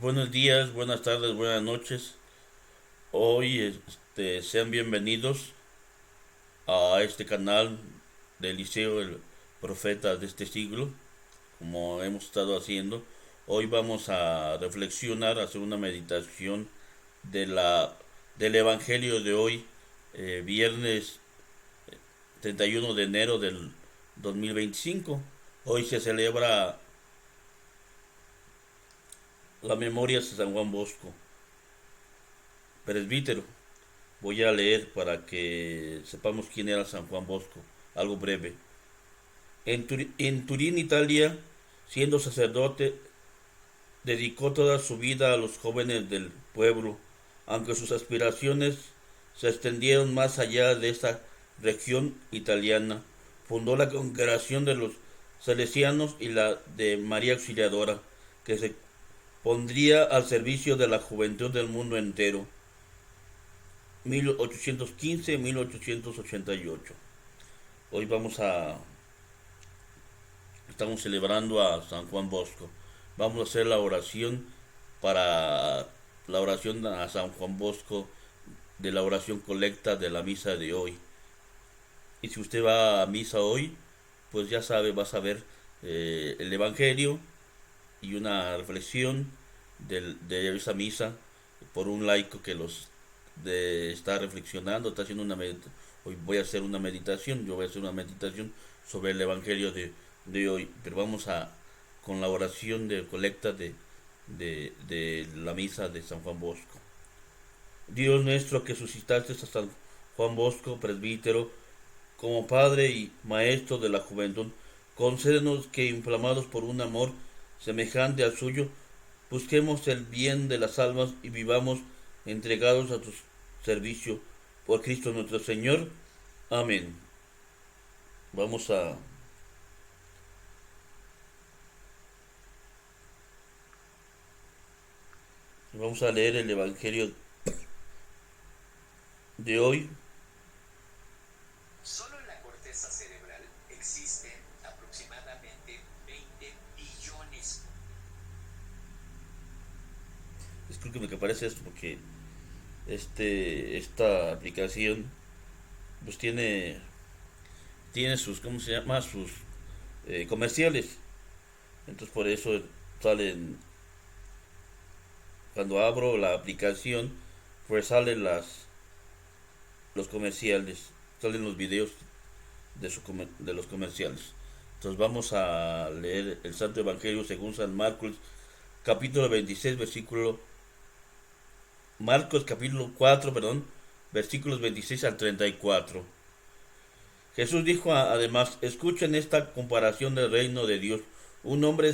Buenos días, buenas tardes, buenas noches. Hoy sean bienvenidos a este canal de Eliseo, el profeta de este siglo, como hemos estado haciendo. Hoy vamos a reflexionar, a hacer una meditación de del Evangelio de hoy, viernes 31 de enero del 2025. Hoy se celebra la memoria de San Juan Bosco, presbítero. Voy a leer para que sepamos quién era San Juan Bosco, algo breve. En Turín, Italia, siendo sacerdote, dedicó toda su vida a los jóvenes del pueblo, aunque sus aspiraciones se extendieron más allá de esta región italiana. Fundó la congregación de los salesianos y la de María Auxiliadora, que se pondría al servicio de la juventud del mundo entero. 1815-1888. Hoy estamos celebrando a San Juan Bosco. Vamos a hacer la oración para la oración a San Juan Bosco de la oración colecta de la misa de hoy. Y si usted va a misa hoy, pues ya sabe, va a saber el Evangelio y una reflexión de esa misa por un laico que está reflexionando, está haciendo hoy voy a hacer una meditación, yo voy a hacer una meditación sobre el Evangelio de hoy, pero con la oración de colecta de la misa de San Juan Bosco. Dios nuestro que suscitaste a San Juan Bosco, presbítero, como Padre y Maestro de la juventud, concédenos que, inflamados por un amor semejante al suyo, busquemos el bien de las almas y vivamos entregados a tu servicio. Por Cristo nuestro Señor. Amén. Vamos a, vamos a leer el Evangelio de hoy. Solo en la corteza cerebral existen aproximadamente 20 billones. Disculpe que aparece esto porque esta aplicación pues tiene sus, ¿cómo se llama? Sus comerciales. Entonces por eso salen, cuando abro la aplicación, pues salen los comerciales, salen los videos de los comerciales. Entonces vamos a leer el Santo Evangelio según San Marcos, capítulo 26, Marcos capítulo 4, perdón, versículos 26 al 34. Jesús dijo además, escuchen esta comparación del reino de Dios. Un hombre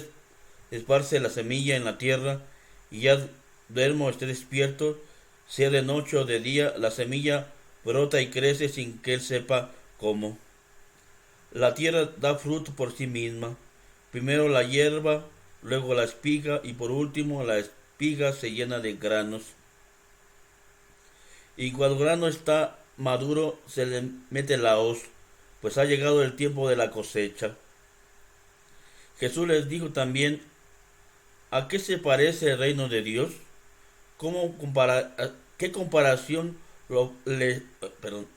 esparce la semilla en la tierra y ya duermo esté despierto, sea de noche o de día, la semilla brota y crece sin que él sepa cómo. La tierra da fruto por sí misma, primero la hierba, luego la espiga y por último la espiga se llena de granos. Y cuando el grano está maduro se le mete la hoz, pues ha llegado el tiempo de la cosecha. Jesús les dijo también, ¿a qué se parece el reino de Dios? ¿Qué comparación lo, le, perdón,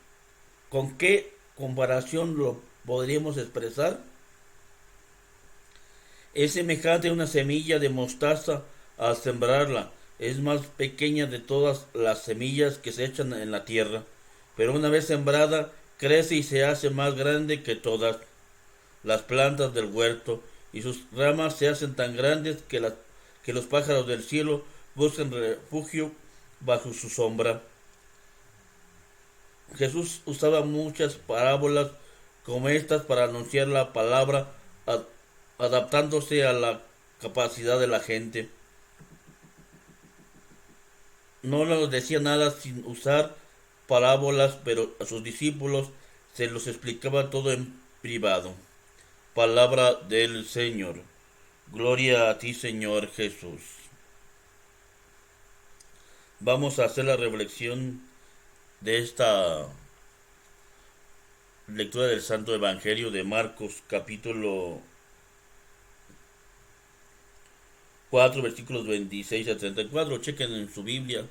¿Con qué comparación lo podríamos expresar? Es semejante a una semilla de mostaza al sembrarla. Es más pequeña de todas las semillas que se echan en la tierra, pero una vez sembrada crece y se hace más grande que todas las plantas del huerto, y sus ramas se hacen tan grandes que los pájaros del cielo buscan refugio bajo su sombra. Jesús usaba muchas parábolas como estas para anunciar la palabra, adaptándose a la capacidad de la gente. No nos decía nada sin usar parábolas, pero a sus discípulos se los explicaba todo en privado. Palabra del Señor. Gloria a ti, Señor Jesús. Vamos a hacer la reflexión de esta lectura del Santo Evangelio de Marcos, capítulo 4, versículos 26 a 34. Chequen en su Biblia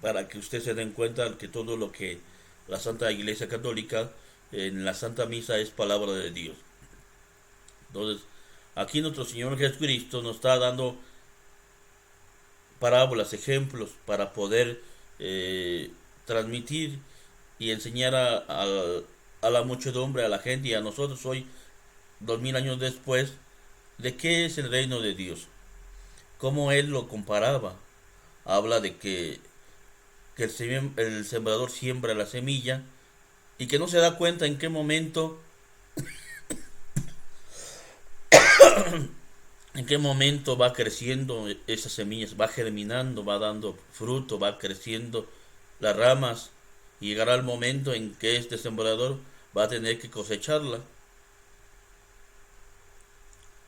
para que ustedes se den cuenta que todo lo que la Santa Iglesia Católica en la Santa Misa es palabra de Dios. Entonces, aquí nuestro Señor Jesucristo nos está dando parábolas, ejemplos para poder transmitir y enseñar a la muchedumbre, a la gente y a nosotros hoy, 2000 años después, de qué es el reino de Dios. Cómo Él lo comparaba. Habla de que el sembrador siembra la semilla y que no se da cuenta en qué momento va creciendo esas semillas, va germinando, va dando fruto, va creciendo las ramas y llegará el momento en que este sembrador va a tener que cosecharla.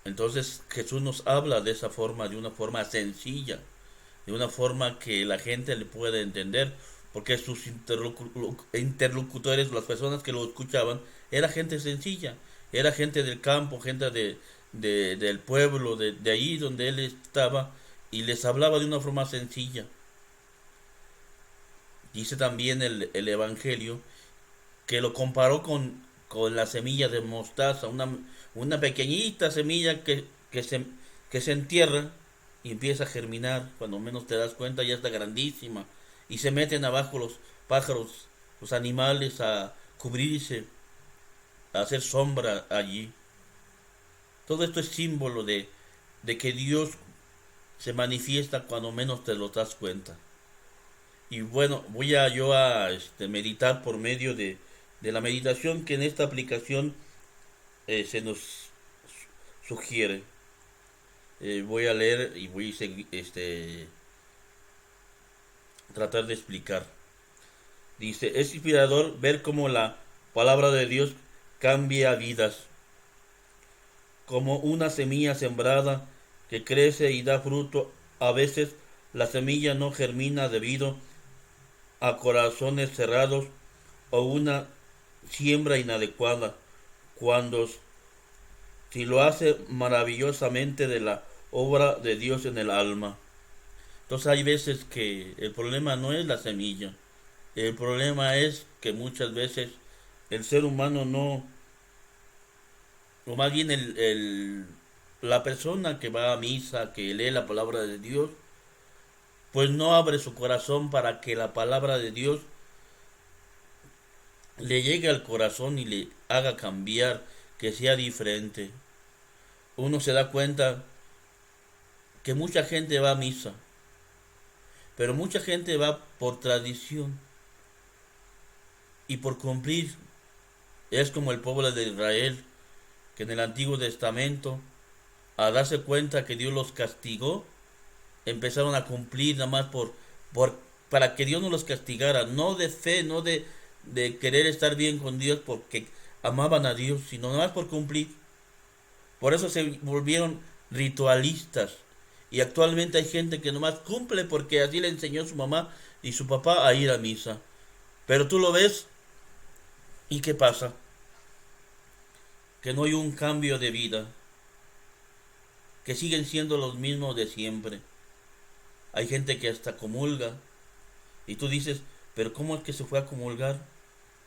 Entonces Jesús nos habla de esa forma, de una forma sencilla, de una forma que la gente le puede entender, porque sus interlocutores, las personas que lo escuchaban, era gente sencilla, era gente del campo, gente del pueblo, de ahí donde él estaba, y les hablaba de una forma sencilla. Dice también el Evangelio que lo comparó con la semilla de mostaza, una pequeñita semilla que se entierra y empieza a germinar. Cuando menos te das cuenta ya está grandísima y se meten abajo los pájaros, los animales a cubrirse, a hacer sombra allí. Todo esto es símbolo de que Dios se manifiesta cuando menos te lo das cuenta. Y bueno, voy a yo a meditar por medio de la meditación que en esta aplicación se nos sugiere. Voy a leer y voy a seguir, tratar de explicar. Dice, es inspirador ver cómo la palabra de Dios cambia vidas, como una semilla sembrada que crece y da fruto. A veces la semilla no germina debido a corazones cerrados o una siembra inadecuada, cuando si lo hace maravillosamente de la obra de Dios en el alma. Entonces hay veces que el problema no es la semilla, el problema es que muchas veces el ser humano no, o más bien la persona que va a misa, que lee la palabra de Dios, pues no abre su corazón para que la palabra de Dios le llegue al corazón y le haga cambiar, que sea diferente. Uno se da cuenta que mucha gente va a misa, pero mucha gente va por tradición y por cumplir. Es como el pueblo de Israel, que en el Antiguo Testamento, al darse cuenta que Dios los castigó, empezaron a cumplir nada más para que Dios no los castigara, no de fe, no de querer estar bien con Dios porque amaban a Dios, sino nada más por cumplir. Por eso se volvieron ritualistas. Y actualmente hay gente que nomás cumple porque así le enseñó su mamá y su papá a ir a misa. Pero tú lo ves y ¿qué pasa? Que no hay un cambio de vida, que siguen siendo los mismos de siempre. Hay gente que hasta comulga y tú dices, pero ¿cómo es que se fue a comulgar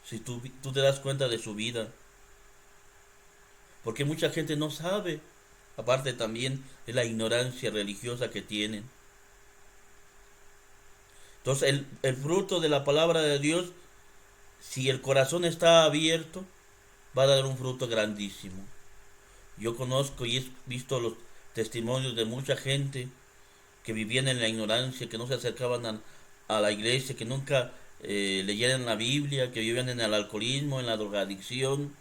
si tú te das cuenta de su vida? Porque mucha gente no sabe, aparte también de la ignorancia religiosa que tienen. Entonces el fruto de la palabra de Dios, si el corazón está abierto, va a dar un fruto grandísimo. Yo conozco y he visto los testimonios de mucha gente que vivían en la ignorancia, que no se acercaban a la iglesia, que nunca leyeran la Biblia, que vivían en el alcoholismo, en la drogadicción,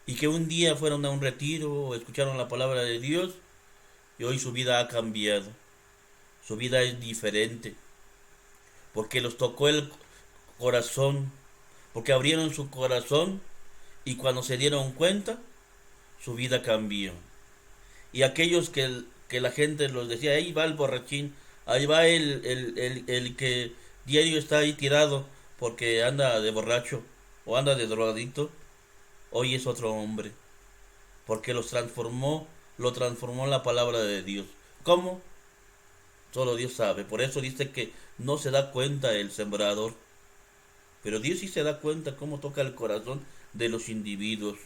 y que un día fueron a un retiro o escucharon la palabra de Dios y hoy su vida ha cambiado. Su vida es diferente porque los tocó el corazón, porque abrieron su corazón y cuando se dieron cuenta, su vida cambió. Y aquellos que la gente los decía, ahí va el borrachín, ahí va el que diario está ahí tirado porque anda de borracho o anda de drogadicto, hoy es otro hombre. porque lo transformó la palabra de Dios. ¿Cómo? Solo Dios sabe. Por eso dice que no se da cuenta el sembrador. Pero Dios sí se da cuenta cómo toca el corazón de los individuos.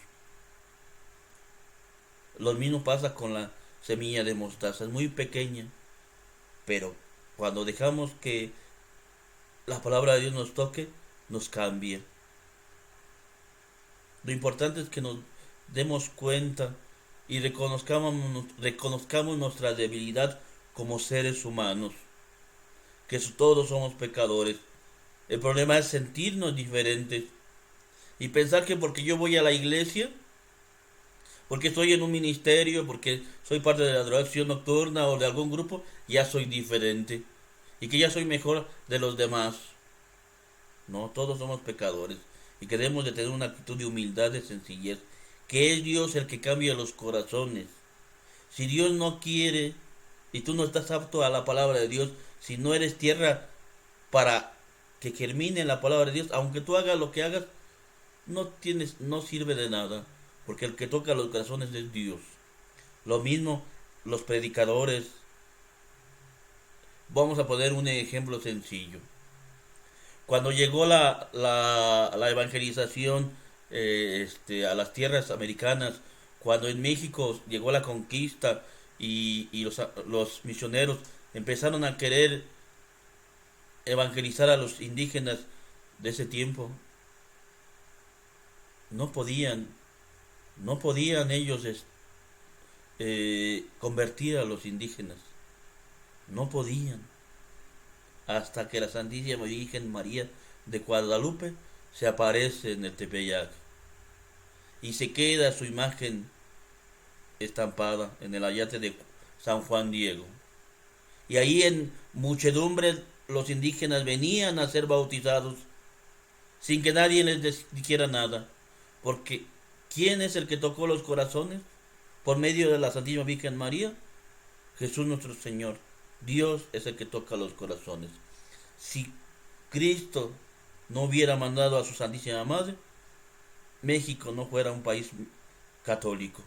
Lo mismo pasa con la semilla de mostaza. Es muy pequeña. Pero cuando dejamos que la palabra de Dios nos toque, nos cambia. Lo importante es que nos demos cuenta y reconozcamos nuestra debilidad como seres humanos, que todos somos pecadores. El problema es sentirnos diferentes y pensar que porque yo voy a la iglesia, porque estoy en un ministerio, porque soy parte de la adoración nocturna o de algún grupo, ya soy diferente y que ya soy mejor de los demás. No, todos somos pecadores y que debemos de tener una actitud de humildad, de sencillez, que es Dios el que cambia los corazones. Si Dios no quiere y tú no estás apto a la palabra de Dios, si no eres tierra para que germine la palabra de Dios, aunque tú hagas lo que hagas, no sirve de nada, porque el que toca los corazones es Dios. Lo mismo los predicadores. Vamos a poner un ejemplo sencillo. Cuando llegó la evangelización a las tierras americanas, cuando en México llegó la conquista y los misioneros empezaron a querer evangelizar a los indígenas de ese tiempo, no podían, no podían ellos convertir a los indígenas, no podían, hasta que la Santísima Virgen María de Guadalupe se aparece en el Tepeyac y se queda su imagen estampada en el ayate de San Juan Diego. Y ahí en muchedumbre los indígenas venían a ser bautizados sin que nadie les dijera nada. Porque ¿quién es el que tocó los corazones? Por medio de la Santísima Virgen María, Jesús nuestro Señor. Dios es el que toca los corazones. Si Cristo no hubiera mandado a su Santísima Madre, México no fuera un país católico.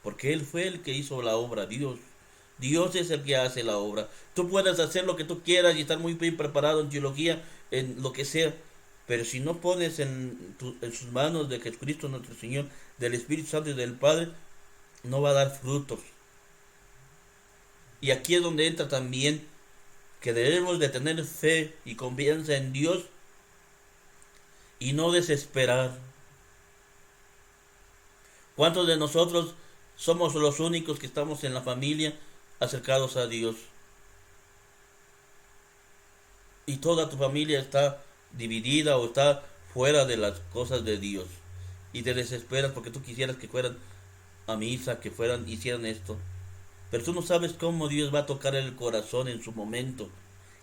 Porque Él fue el que hizo la obra, Dios. Dios es el que hace la obra. Tú puedes hacer lo que tú quieras y estar muy bien preparado en teología, en lo que sea. Pero si no pones en sus manos de Jesucristo nuestro Señor, del Espíritu Santo y del Padre, no va a dar frutos. Y aquí es donde entra también que debemos de tener fe y confianza en Dios y no desesperar. ¿Cuántos de nosotros somos los únicos que estamos en la familia acercados a Dios? Y toda tu familia está dividida o está fuera de las cosas de Dios. Y te desesperas porque tú quisieras que fueran a misa, que hicieran esto. Pero tú no sabes cómo Dios va a tocar el corazón en su momento.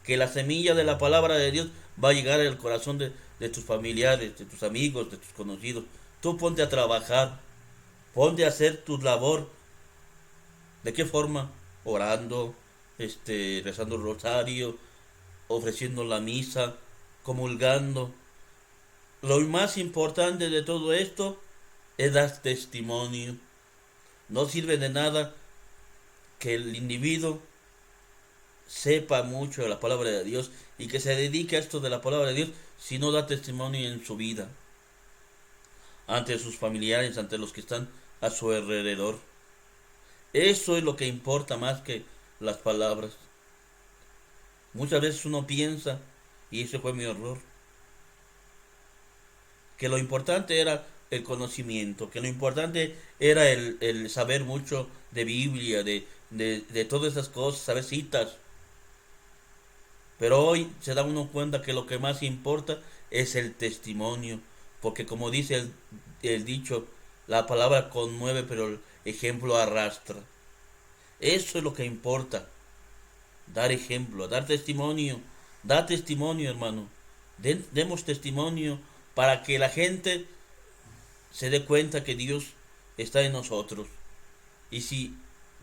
Que la semilla de la palabra de Dios va a llegar al corazón de tus familiares, de tus amigos, de tus conocidos. Tú ponte a trabajar, ponte a hacer tu labor. ¿De qué forma? Orando, rezando el rosario, ofreciendo la misa, comulgando. Lo más importante de todo esto es dar testimonio. No sirve de nada que el individuo sepa mucho de la palabra de Dios y que se dedique a esto de la palabra de Dios si no da testimonio en su vida, ante sus familiares, ante los que están a su alrededor. Eso es lo que importa más que las palabras. Muchas veces uno piensa, y ese fue mi error, que lo importante era el conocimiento, que lo importante era el saber mucho de Biblia, de todas esas cosas, saber citas. Pero hoy se da uno cuenta que lo que más importa es el testimonio, porque como dice el dicho, la palabra conmueve, pero el ejemplo arrastra. Eso es lo que importa, dar ejemplo, dar testimonio. Da testimonio, hermano. Demos testimonio para que la gente se dé cuenta que Dios está en nosotros. Y si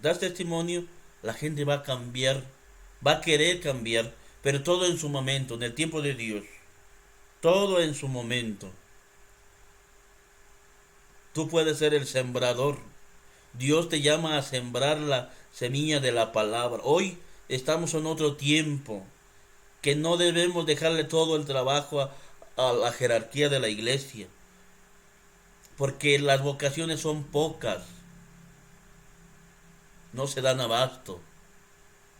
das testimonio, la gente va a cambiar, va a querer cambiar, pero todo en su momento, en el tiempo de Dios. Todo en su momento. Tú puedes ser el sembrador Dios te llama a sembrar la semilla de la palabra. Hoy estamos en otro tiempo que no debemos dejarle todo el trabajo a la jerarquía de la iglesia, porque las vocaciones son pocas, no se dan abasto.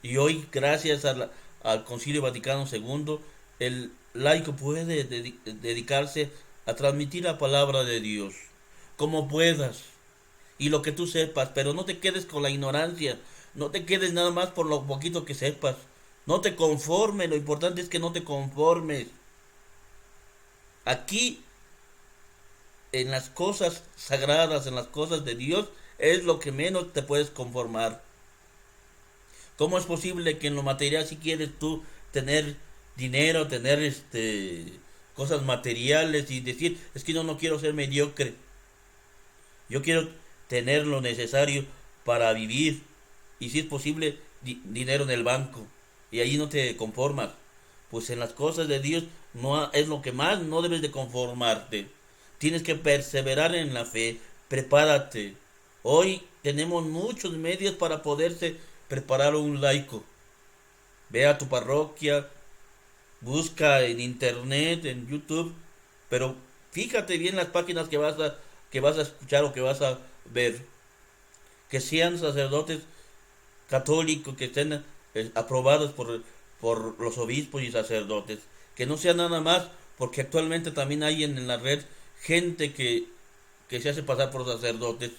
Y hoy, gracias al Concilio Vaticano II, el laico puede dedicarse a transmitir la palabra de Dios, como puedas, y lo que tú sepas, pero no te quedes con la ignorancia, no te quedes nada más por lo poquito que sepas, no te conformes, lo importante es que no te conformes. Aquí, en las cosas sagradas, en las cosas de Dios, es lo que menos te puedes conformar. ¿Cómo es posible que en lo material, si quieres tú tener dinero, tener cosas materiales y decir, es que yo no quiero ser mediocre, yo quiero tener lo necesario para vivir y si es posible dinero en el banco y ahí no te conformas? Pues en las cosas de Dios no es lo que más no debes de conformarte. Tienes que perseverar en la fe, prepárate. Hoy tenemos muchos medios para poderse preparar un laico. Ve a tu parroquia, busca en internet, en YouTube, pero fíjate bien las páginas que vas a escuchar o que vas a ver. Que sean sacerdotes católicos, que estén aprobados por los obispos y sacerdotes. Que no sea nada más, porque actualmente también hay en la red gente que se hace pasar por sacerdotes.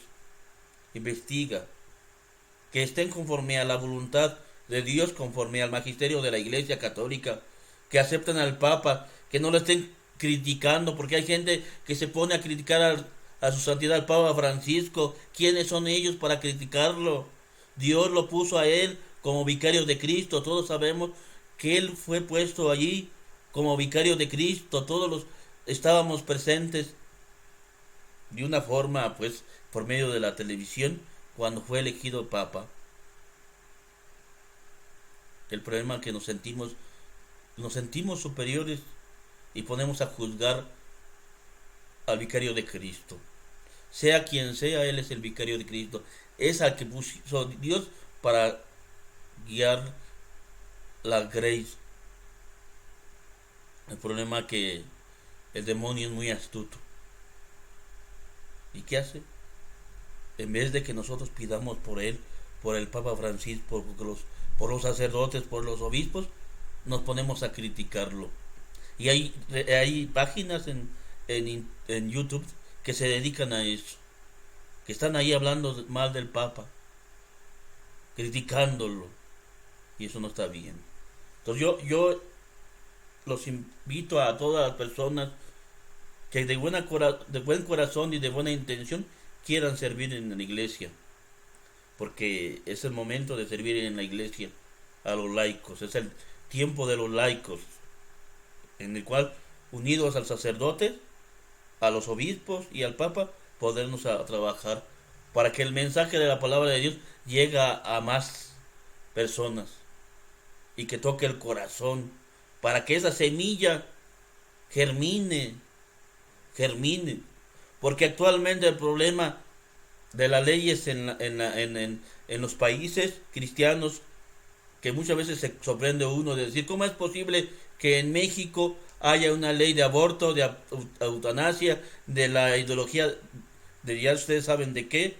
Investiga. Que estén conforme a la voluntad de Dios, conforme al magisterio de la Iglesia Católica, que acepten al Papa, que no lo estén criticando, porque hay gente que se pone a criticar a su santidad el Papa Francisco. ¿Quiénes son ellos para criticarlo? Dios lo puso a él como vicario de Cristo, todos sabemos que él fue puesto allí como vicario de Cristo, todos los estábamos presentes de una forma, pues, por medio de la televisión, cuando fue elegido Papa. El problema es que nos sentimos superiores y ponemos a juzgar al vicario de Cristo. Sea quien sea, él es el vicario de Cristo. Es al que puso Dios para guiar la grace. El problema es que el demonio es muy astuto. ¿Y qué hace? En vez de que nosotros pidamos por él, por el Papa Francisco, por los sacerdotes, por los obispos, nos ponemos a criticarlo. Y hay páginas en YouTube que se dedican a eso, que están ahí hablando mal del Papa, criticándolo, y eso no está bien. Entonces yo los invito a todas las personas que de buen corazón y de buena intención quieran servir en la iglesia, porque es el momento de servir en la iglesia a los laicos, es el tiempo de los laicos, en el cual, unidos al sacerdote, a los obispos y al Papa, podernos a trabajar para que el mensaje de la palabra de Dios llegue a más personas y que toque el corazón, para que esa semilla germine, porque actualmente el problema de las leyes en los países cristianos, que muchas veces se sorprende uno de decir, ¿cómo es posible que en México haya una ley de aborto, de eutanasia, de la ideología de ya ustedes saben de qué?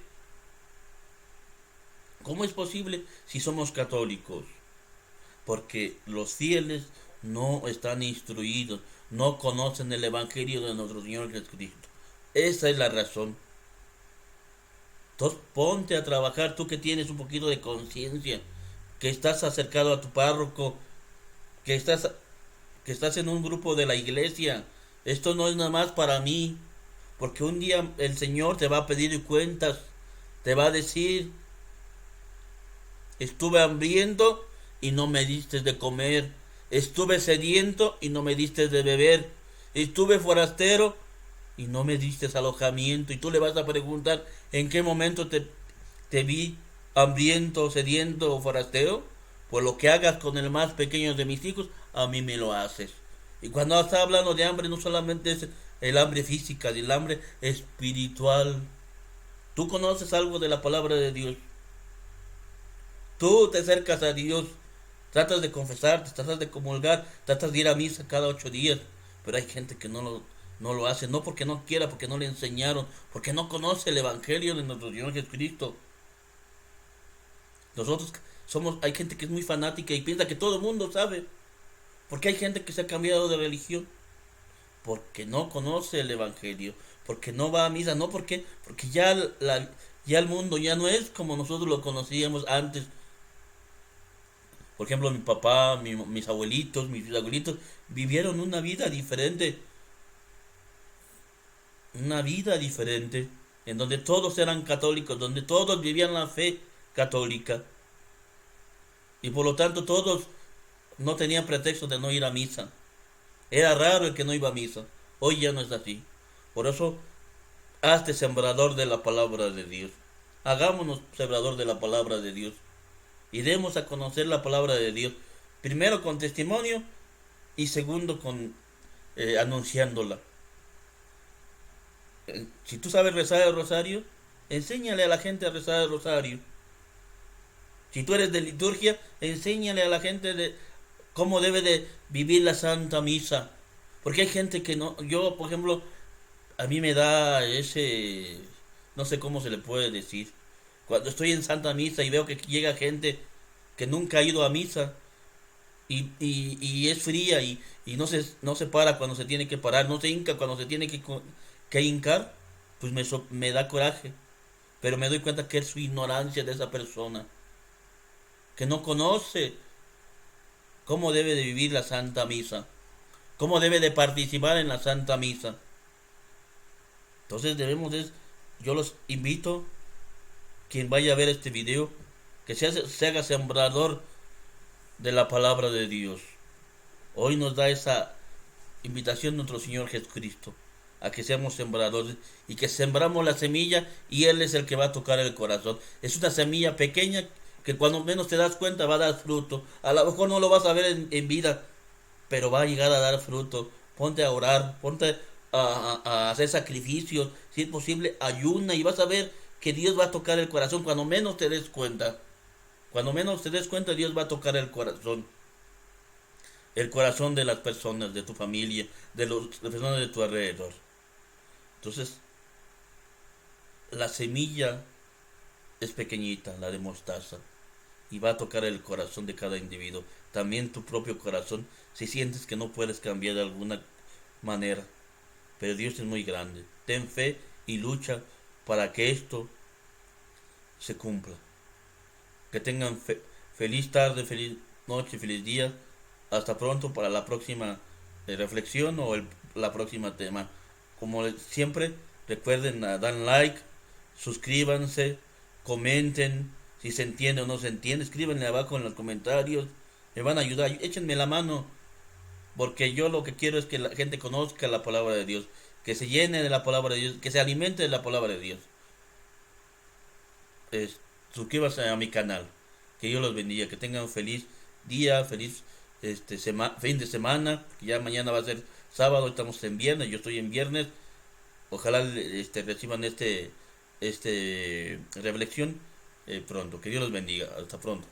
¿Cómo es posible si somos católicos? Porque los fieles no están instruidos, no conocen el Evangelio de nuestro Señor Jesucristo. Esa es la razón. Entonces ponte a trabajar, tú que tienes un poquito de conciencia, que estás acercado a tu párroco, que estás en un grupo de la iglesia. Esto no es nada más para mí, porque un día el Señor te va a pedir cuentas, te va a decir, estuve hambriento y no me diste de comer, estuve sediento y no me diste de beber, estuve forastero y no me diste alojamiento. Y tú le vas a preguntar, ¿en qué momento te vi hambriento, sediento o forastero? Pues lo que hagas con el más pequeño de mis hijos, a mí me lo haces. Y cuando está hablando de hambre, no solamente es el hambre física, el hambre espiritual. Tú conoces algo de la palabra de Dios. Tú te acercas a Dios, tratas de confesarte, tratas de comulgar, tratas de ir a misa cada 8 días, pero hay gente que no lo hace, no porque no quiera, porque no le enseñaron, porque no conoce el Evangelio de nuestro Señor Jesucristo. Nosotros hay gente que es muy fanática y piensa que todo el mundo sabe, porque hay gente que se ha cambiado de religión, porque no conoce el Evangelio, porque no va a misa, no porque ya el mundo ya no es como nosotros lo conocíamos antes. Por ejemplo, mi papá, mis abuelitos, mis bisabuelitos vivieron una vida diferente, en donde todos eran católicos, donde todos vivían la fe católica, y por lo tanto todos no tenían pretexto de no ir a misa. Era raro el que no iba a misa. Hoy ya no es así. Por eso, hazte sembrador de la palabra de Dios. Hagámonos sembrador de la palabra de Dios. Y demos a conocer la palabra de Dios. Primero con testimonio y segundo con anunciándola. Si tú sabes rezar el rosario, enséñale a la gente a rezar el rosario. Si tú eres de liturgia, enséñale a la gente de cómo debe de vivir la Santa Misa. Porque hay gente que no, yo por ejemplo, a mí me da no sé cómo se le puede decir. Cuando estoy en Santa Misa y veo que llega gente que nunca ha ido a misa y es fría y no se para cuando se tiene que parar, no se hinca cuando se tiene que hincar, pues me da coraje. Pero me doy cuenta que es su ignorancia de esa persona, que no conoce cómo debe de vivir la Santa Misa, cómo debe de participar en la Santa Misa. Entonces yo los invito, quien vaya a ver este video, que se haga sembrador de la palabra de Dios. Hoy nos da esa invitación nuestro Señor Jesucristo, a que seamos sembradores y que sembramos la semilla y Él es el que va a tocar el corazón. Es una semilla pequeña que cuando menos te das cuenta va a dar fruto. A lo mejor no lo vas a ver en vida, pero va a llegar a dar fruto. Ponte a orar, ponte a hacer sacrificios, si es posible, ayuna y vas a ver que Dios va a tocar el corazón cuando menos te des cuenta. Cuando menos te des cuenta, Dios va a tocar el corazón de las personas, de tu familia, de las personas de tu alrededor. Entonces, la semilla es pequeñita, la de mostaza, y va a tocar el corazón de cada individuo. También tu propio corazón, si sientes que no puedes cambiar de alguna manera. Pero Dios es muy grande. Ten fe y lucha para que esto se cumpla. Que tengan feliz tarde, feliz noche, feliz día. Hasta pronto para la próxima reflexión o la próxima tema. Como siempre, recuerden dar like, suscríbanse, comenten. Si se entiende o no se entiende, escríbanle abajo en los comentarios. Me van a ayudar, échenme la mano. Porque yo lo que quiero es que la gente conozca la palabra de Dios. Que se llene de la palabra de Dios. Que se alimente de la palabra de Dios. Suscríbanse a mi canal. Que Dios los bendiga. Que tengan un feliz día, feliz fin de semana. Que ya mañana va a ser sábado. Estamos en viernes. Yo estoy en viernes. Ojalá reciban reflexión pronto. Que Dios los bendiga. Hasta pronto.